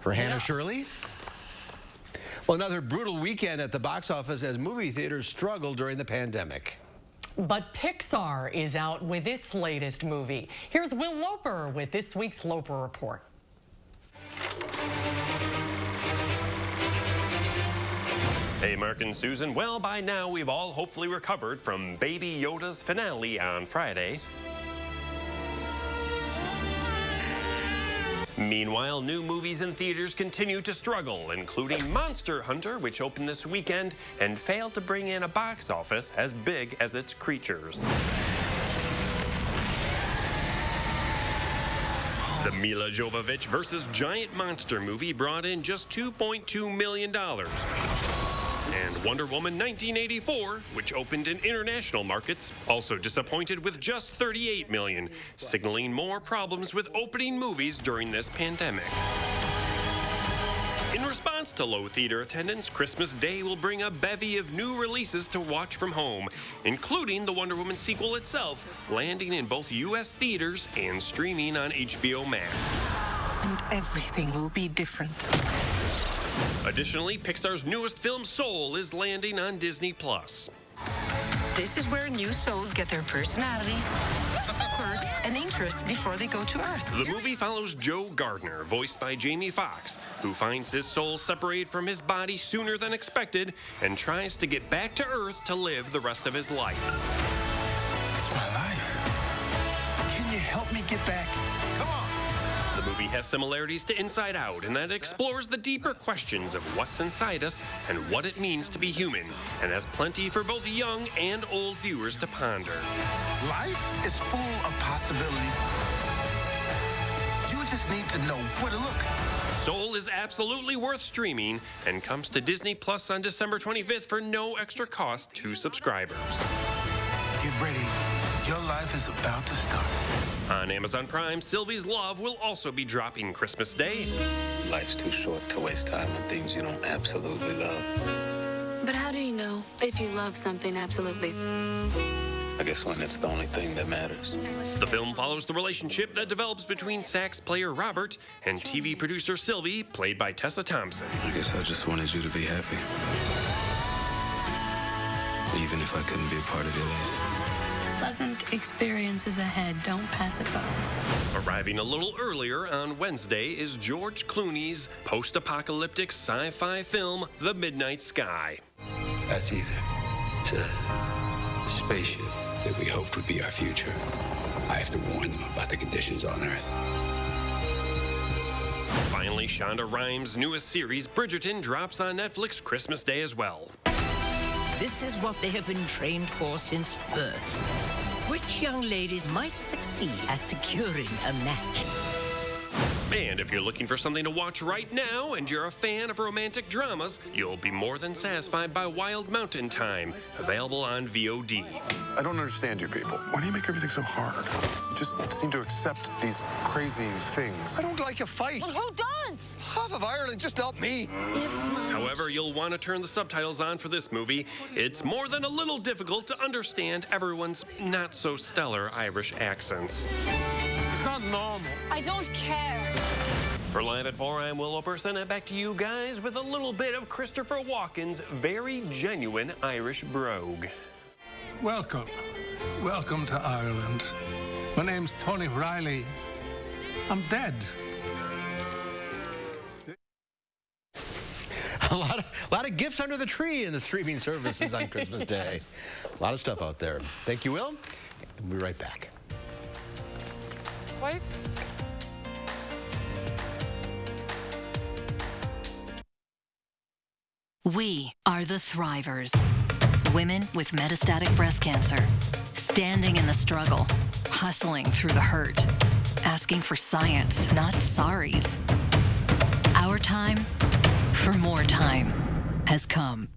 for Hannah Shirley. Well, another brutal weekend at the box office as movie theaters struggled during the pandemic. But Pixar is out with its latest movie. Here's Will Loper with this week's Loper Report. Hey, Mark and Susan. Well, by now we've all hopefully recovered from Baby Yoda's finale on Friday. Meanwhile, new movies in theaters continue to struggle, including Monster Hunter, which opened this weekend and failed to bring in a box office as big as its creatures. The Mila Jovovich versus Giant Monster movie brought in just $2.2 million. And Wonder Woman 1984, which opened in international markets, also disappointed with just $38 million, signaling more problems with opening movies during this pandemic. In response to low theater attendance, Christmas Day will bring a bevy of new releases to watch from home, including the Wonder Woman sequel itself, landing in both U.S. theaters and streaming on HBO Max. And everything will be different. Additionally, Pixar's newest film, Soul, is landing on Disney+. This is where new souls get their personalities, quirks, an interest before they go to Earth. The movie follows Joe Gardner, voiced by Jamie Foxx, who finds his soul separated from his body sooner than expected and tries to get back to Earth to live the rest of his life. It's my life. Can you help me get back? Come on. The movie has similarities to Inside Out in that it explores the deeper questions of what's inside us and what it means to be human, and has plenty for both young and old viewers to ponder. Life is full of possibilities. You just need to know where to look. Soul is absolutely worth streaming and comes to Disney Plus on December 25th for no extra cost to subscribers. Get ready. Your life is about to start. On Amazon Prime, Sylvie's Love will also be dropping Christmas Day. Life's too short to waste time on things you don't absolutely love. But how do you know if you love something absolutely? I guess when it's the only thing that matters. The film follows the relationship that develops between sax player Robert and TV producer Sylvie, played by Tessa Thompson. I guess I just wanted you to be happy. Even if I couldn't be a part of your life. Pleasant experiences ahead. Don't pass it by. Arriving a little earlier on Wednesday is George Clooney's post-apocalyptic sci-fi film, The Midnight Sky. That's either. It's a spaceship that we hoped would be our future. I have to warn them about the conditions on Earth. Finally, Shonda Rhimes' newest series, Bridgerton, drops on Netflix Christmas Day as well. This is what they have been trained for since birth. Which young ladies might succeed at securing a match? And if you're looking for something to watch right now and you're a fan of romantic dramas, you'll be more than satisfied by Wild Mountain Time, available on VOD. I don't understand you people. Why do you make everything so hard? You just seem to accept these crazy things. I don't like a fight. Well, who does? Half of Ireland, just not me. However, you'll want to turn the subtitles on for this movie. It's more than a little difficult to understand everyone's not-so-stellar Irish accents. It's not normal. I don't care. For Live at 4, I'm Will Operson, and back to you guys with a little bit of Christopher Walken's very genuine Irish brogue. Welcome. Welcome to Ireland. My name's Tony Riley. I'm dead. A lot of gifts under the tree in the streaming services on Christmas Day. Yes. A lot of stuff out there. Thank you, Will. We'll be right back. Wipe. We are the Thrivers. Women with metastatic breast cancer, standing in the struggle, hustling through the hurt, asking for science, not sorries. Our time for more time has come.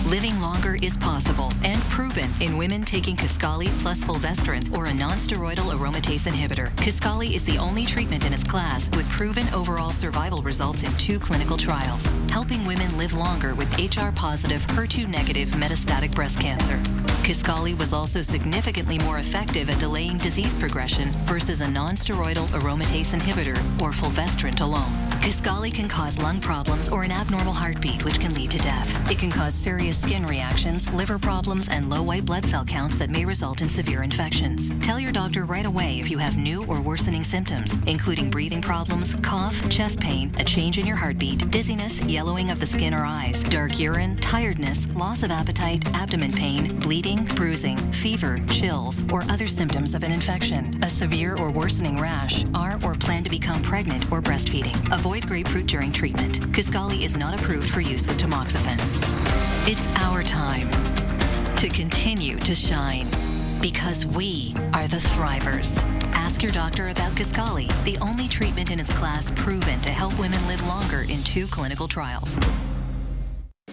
Living longer is possible and proven in women taking Kisqali plus fulvestrant or a non-steroidal aromatase inhibitor. Kisqali is the only treatment in its class with proven overall survival results in 2 clinical trials, helping women live longer with HR-positive, HER2-negative metastatic breast cancer. Kisqali was also significantly more effective at delaying disease progression versus a non-steroidal aromatase inhibitor or fulvestrant alone. Kisqali can cause lung problems or an abnormal heartbeat, which can lead to death. It can cause serious skin reactions, liver problems, and low white blood cell counts that may result in severe infections. Tell your doctor right away if you have new or worsening symptoms, including breathing problems, cough, chest pain, a change in your heartbeat, dizziness, yellowing of the skin or eyes, dark urine, tiredness, loss of appetite, abdomen pain, bleeding, bruising, fever, chills, or other symptoms of an infection, a severe or worsening rash, are or plan to become pregnant or breastfeeding. Avoid grapefruit during treatment. Kisqali is not approved for use with tamoxifen. It's our time to continue to shine because we are the Thrivers. Ask your doctor about Kisqali, the only treatment in its class proven to help women live longer in 2 clinical trials.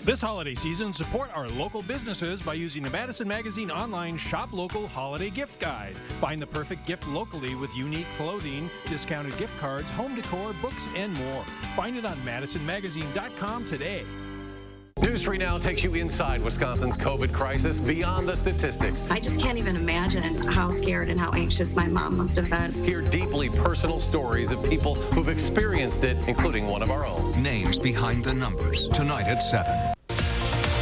This holiday season, support our local businesses by using the Madison Magazine online Shop Local Holiday Gift Guide. Find the perfect gift locally with unique clothing, discounted gift cards, home decor, books, and more. Find it on MadisonMagazine.com today. News 3 Now takes you inside Wisconsin's COVID crisis, beyond the statistics. I just can't even imagine how scared and how anxious my mom must have been. Hear deeply personal stories of people who've experienced it, including one of our own. Names behind the numbers, tonight at 7.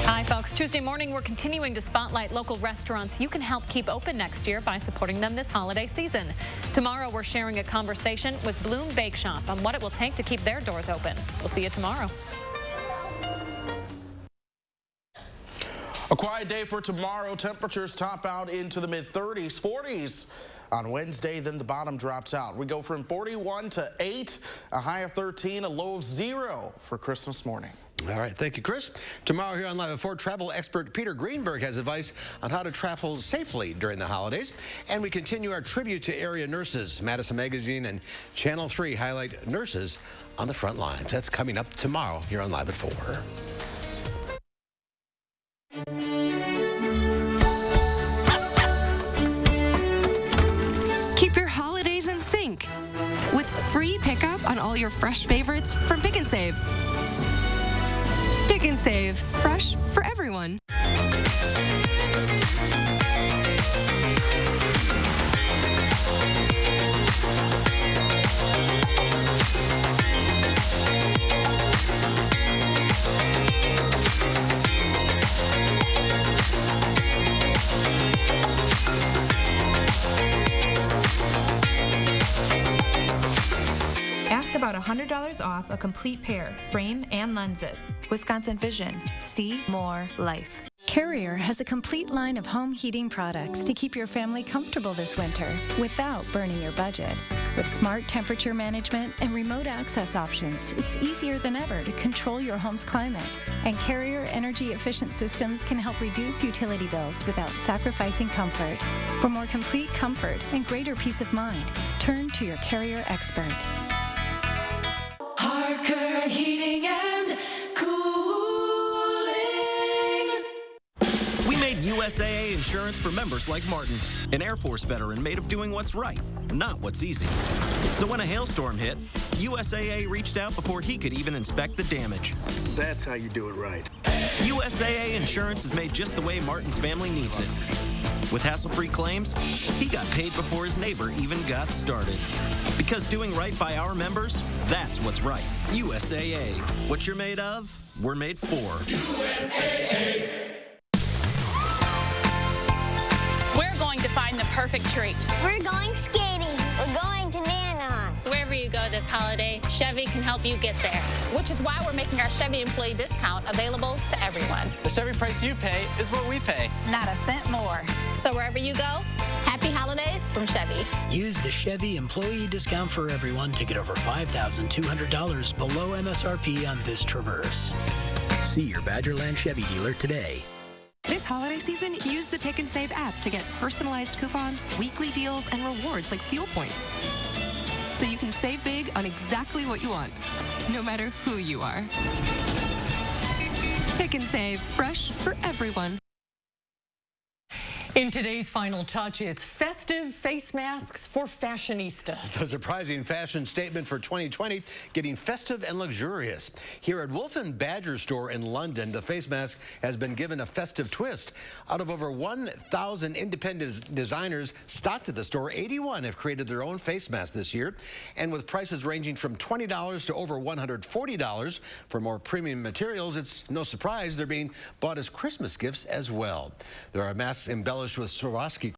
I folks. Tuesday morning, we're continuing to spotlight local restaurants you can help keep open next year by supporting them this holiday season. Tomorrow, we're sharing a conversation with Bloom Bake Shop on what it will take to keep their doors open. We'll see you tomorrow. A quiet day for tomorrow. Temperatures top out into the mid-30s, 40s. On Wednesday, then the bottom drops out. We go from 41 to 8, a high of 13, a low of 0 for Christmas morning. All right, thank you, Chris. Tomorrow here on Live at 4, travel expert Peter Greenberg has advice on how to travel safely during the holidays. And we continue our tribute to area nurses. Madison Magazine and Channel 3 highlight nurses on the front lines. That's coming up tomorrow here on Live at 4. Keep your holidays in sync with free pickup on all your fresh favorites from Pick and Save. Pick and Save, fresh for everyone. About $100 off a complete pair, frame and lenses. Wisconsin Vision. See more life. Carrier has a complete line of home heating products to keep your family comfortable this winter without burning your budget. With smart temperature management and remote access options, it's easier than ever to control your home's climate. And Carrier energy-efficient systems can help reduce utility bills without sacrificing comfort. For more complete comfort and greater peace of mind, turn to your Carrier expert. HARKER Heating and Cooling. We made USAA insurance for members like Martin, an Air Force veteran made of doing what's right, not what's easy. So when a hailstorm hit, USAA reached out before he could even inspect the damage. That's how you do it right. USAA insurance is made just the way Martin's family needs it. With hassle-free claims, he got paid before his neighbor even got started. Because doing right by our members, that's what's right. USAA. What you're made of, we're made for. USAA. We're going to find the perfect tree. We're going skating. We're going to Nana's. Wherever you go this holiday, Chevy can help you get there. Which is why we're making our Chevy employee discount available to everyone. The Chevy price you pay is what we pay. Not a cent more. So wherever you go, happy holidays from Chevy. Use the Chevy employee discount for everyone to get over $5,200 below MSRP on this Traverse. See your Badgerland Chevy dealer today. This holiday season, use the Pick and Save app to get personalized coupons, weekly deals, and rewards like fuel points. So you can save big on exactly what you want, no matter who you are. Pick and Save, fresh for everyone. In today's Final Touch, it's festive face masks for fashionistas. The surprising fashion statement for 2020, getting festive and luxurious. Here at Wolf & Badger store in London, the face mask has been given a festive twist. Out of over 1,000 independent designers stocked at the store, 81 have created their own face mask this year. And with prices ranging from $20 to over $140 for more premium materials, it's no surprise they're being bought as Christmas gifts as well. There are masks embellished with Swarovski